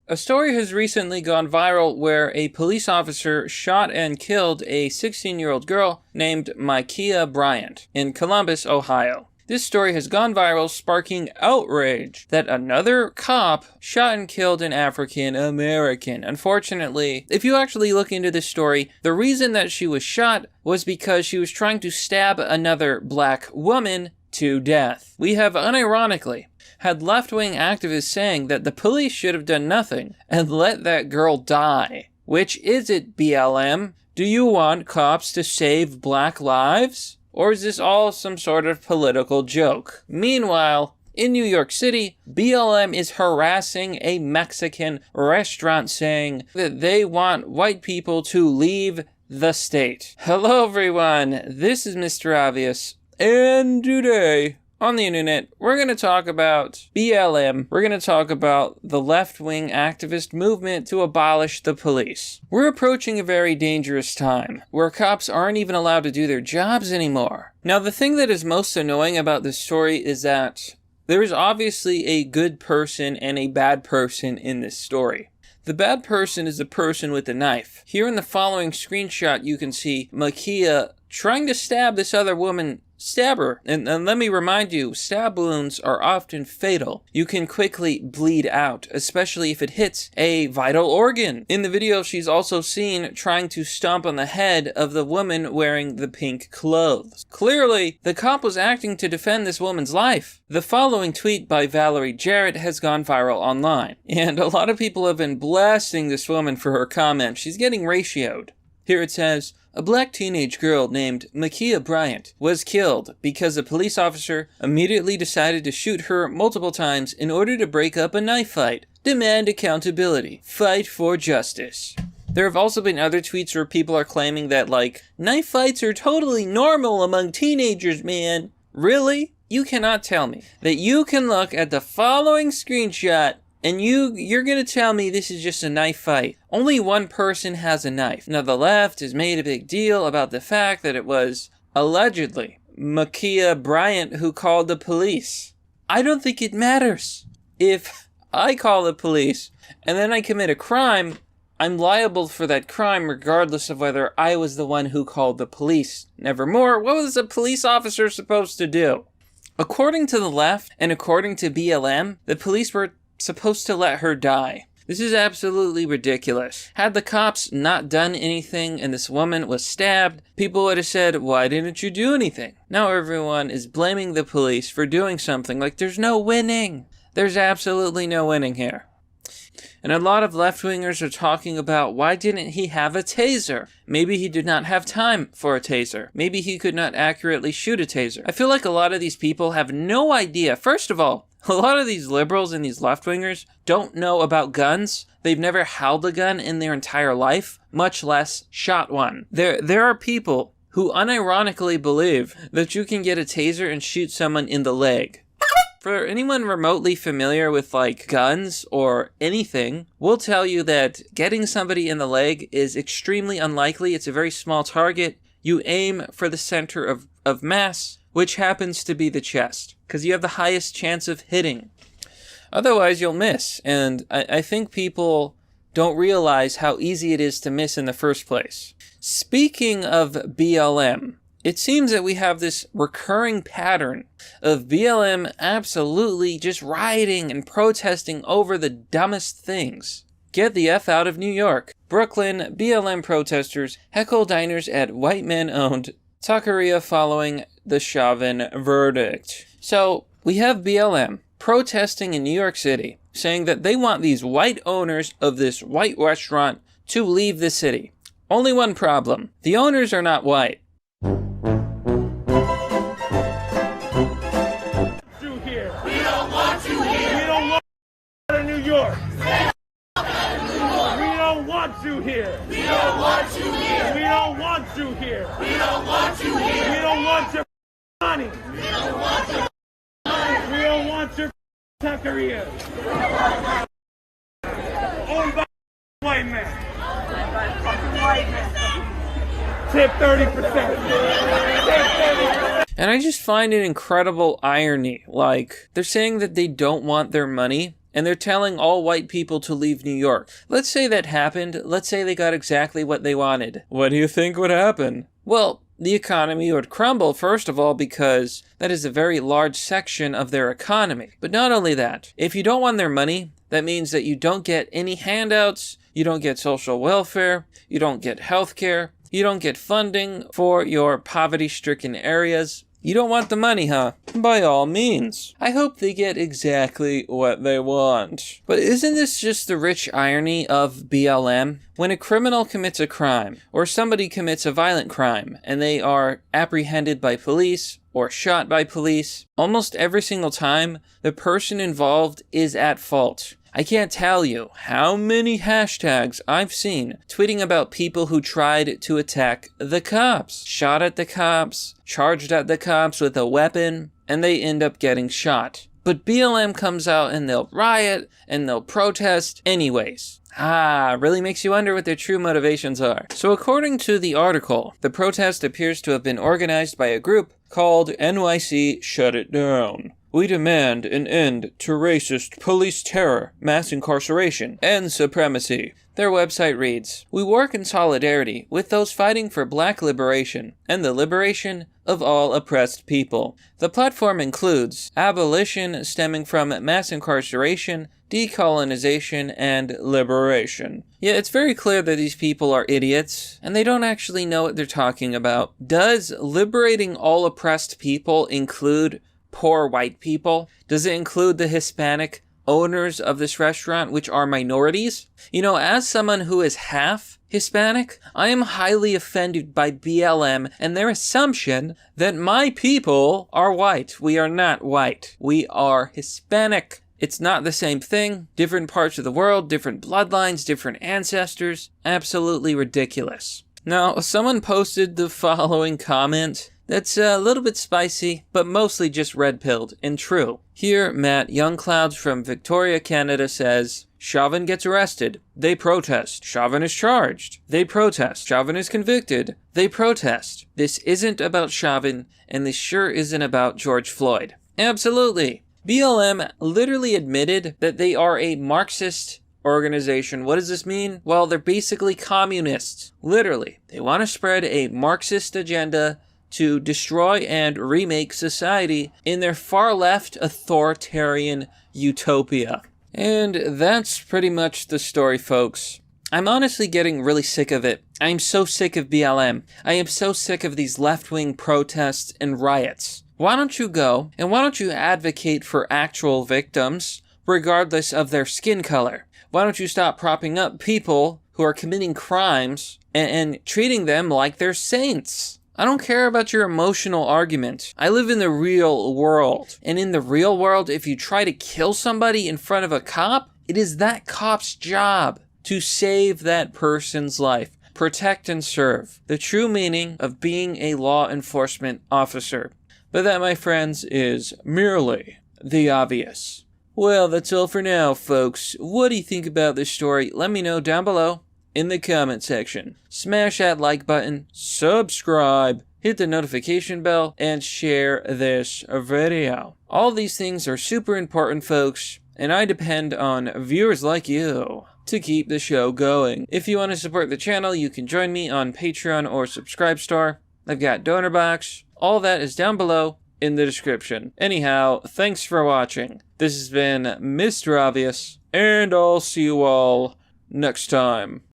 A story has recently gone viral where a police officer shot and killed a 16-year-old girl named Ma'Khia Bryant in Columbus, Ohio. This story has gone viral, sparking outrage that another cop shot and killed an African American. Unfortunately, if you actually look into this story, the reason that she was shot was because she was trying to stab another black woman to death. We have unironically had left-wing activists saying that the police should have done nothing and let that girl die. Which is it, BLM? Do you want cops to save black lives? Or is this all some sort of political joke? Meanwhile, in New York City, BLM is harassing a Mexican restaurant saying that they want white people to leave the state. Hello everyone, this is Mr. Obvious, and today on the internet, we're going to talk about BLM. We're going to talk about the left-wing activist movement to abolish the police. We're approaching a very dangerous time, where cops aren't even allowed to do their jobs anymore. Now, the thing that is most annoying about this story is that there is obviously a good person and a bad person in this story. The bad person is the person with the knife. Here in the following screenshot, you can see Makiah trying to stab this other woman. Stab her. And let me remind you, stab wounds are often fatal. You can quickly bleed out, especially if it hits a vital organ. In the video, she's also seen trying to stomp on the head of the woman wearing the pink clothes. Clearly, the cop was acting to defend this woman's life. The following tweet by Valerie Jarrett has gone viral online, and a lot of people have been blasting this woman for her comment. She's getting ratioed. Here it says, a black teenage girl named Ma'Khia Bryant was killed because a police officer immediately decided to shoot her multiple times in order to break up a knife fight. Demand accountability. Fight for justice. There have also been other tweets where people are claiming that, like, knife fights are totally normal among teenagers, man. Really? You cannot tell me that you can look at the following screenshot and you're gonna tell me this is just a knife fight. Only one person has a knife. Now, the left has made a big deal about the fact that it was, allegedly, Ma'Khia Bryant who called the police. I don't think it matters. If I call the police and then I commit a crime, I'm liable for that crime regardless of whether I was the one who called the police. Nevermore, what was a police officer supposed to do? According to the left and according to BLM, the police were supposed to let her die. This is absolutely ridiculous. Had the cops not done anything and this woman was stabbed, people would have said, why didn't you do anything? Now everyone is blaming the police for doing something like there's no winning. There's absolutely no winning here. And a lot of left-wingers are talking about why didn't he have a taser? Maybe he did not have time for a taser. Maybe he could not accurately shoot a taser. I feel like a lot of these people have no idea. First of all, a lot of these liberals and these left-wingers don't know about guns. They've never held a gun in their entire life, much less shot one. There are people who unironically believe that you can get a taser and shoot someone in the leg. For anyone remotely familiar with, like, guns or anything, will tell you that getting somebody in the leg is extremely unlikely. It's a very small target. You aim for the center of mass, which happens to be the chest, because you have the highest chance of hitting. Otherwise, you'll miss, and I think people don't realize how easy it is to miss in the first place. Speaking of BLM, it seems that we have this recurring pattern of BLM absolutely just rioting and protesting over the dumbest things. Get the F out of New York. Brooklyn, BLM protesters heckle diners at white men-owned Taqueria following the Chauvin verdict. So, we have BLM protesting in New York City, saying that they want these white owners of this white restaurant to leave the city. Only one problem. The owners are not white. You here. We don't want you here. We don't want you here. We don't want you here. We don't want your money. We don't want your money. We don't want your taqueria. Owned by white men. Tip 30%. And I just find it incredible irony. Like, they're saying that they don't want their money, and they're telling all white people to leave New York. Let's say that happened. Let's say they got exactly what they wanted. What do you think would happen? Well, the economy would crumble, first of all, because that is a very large section of their economy. But not only that, if you don't want their money, that means that you don't get any handouts, you don't get social welfare, you don't get health care, you don't get funding for your poverty-stricken areas. You don't want the money, huh? By all means. I hope they get exactly what they want. But isn't this just the rich irony of BLM? When a criminal commits a crime, or somebody commits a violent crime, and they are apprehended by police, or shot by police, almost every single time, the person involved is at fault. I can't tell you how many hashtags I've seen tweeting about people who tried to attack the cops, shot at the cops, charged at the cops with a weapon, and they end up getting shot. But BLM comes out and they'll riot and they'll protest anyways. Really makes you wonder what their true motivations are. So according to the article, the protest appears to have been organized by a group called NYC Shut It Down. We demand an end to racist police terror, mass incarceration, and supremacy. Their website reads, "We work in solidarity with those fighting for black liberation and the liberation of all oppressed people. The platform includes abolition stemming from mass incarceration, decolonization, and liberation." Yeah, it's very clear that these people are idiots, and they don't actually know what they're talking about. Does liberating all oppressed people include poor white people? Does it include the Hispanic owners of this restaurant, which are minorities? You know, as someone who is half Hispanic, I am highly offended by BLM and their assumption that my people are white. We are not white. We are Hispanic. It's not the same thing. Different parts of the world, different bloodlines, different ancestors. Absolutely ridiculous. Now, someone posted the following comment that's a little bit spicy, but mostly just red-pilled and true. Here, Matt Youngclouds from Victoria, Canada says, "Chauvin gets arrested. They protest. Chauvin is charged. They protest. Chauvin is convicted. They protest. This isn't about Chauvin, and this sure isn't about George Floyd." Absolutely. BLM literally admitted that they are a Marxist organization. What does this mean? Well, they're basically communists. Literally. They want to spread a Marxist agenda to destroy and remake society in their far-left authoritarian utopia. And that's pretty much the story, folks. I'm honestly getting really sick of it. I am so sick of BLM. I am so sick of these left-wing protests and riots. Why don't you go, and why don't you advocate for actual victims, regardless of their skin color? Why don't you stop propping up people who are committing crimes and treating them like they're saints? I don't care about your emotional argument. I live in the real world. And in the real world, if you try to kill somebody in front of a cop, it is that cop's job to save that person's life, protect and serve. The true meaning of being a law enforcement officer. But that, my friends, is merely the obvious. Well, that's all for now, folks. What do you think about this story? Let me know down below in the comment section. Smash that like button, subscribe, hit the notification bell, and share this video. All these things are super important, folks, and I depend on viewers like you to keep the show going. If you want to support the channel, you can join me on Patreon or Subscribestar. I've got donor box. All that is down below in the description. Anyhow, thanks for watching. This has been Mr. Obvious, and I'll see you all next time.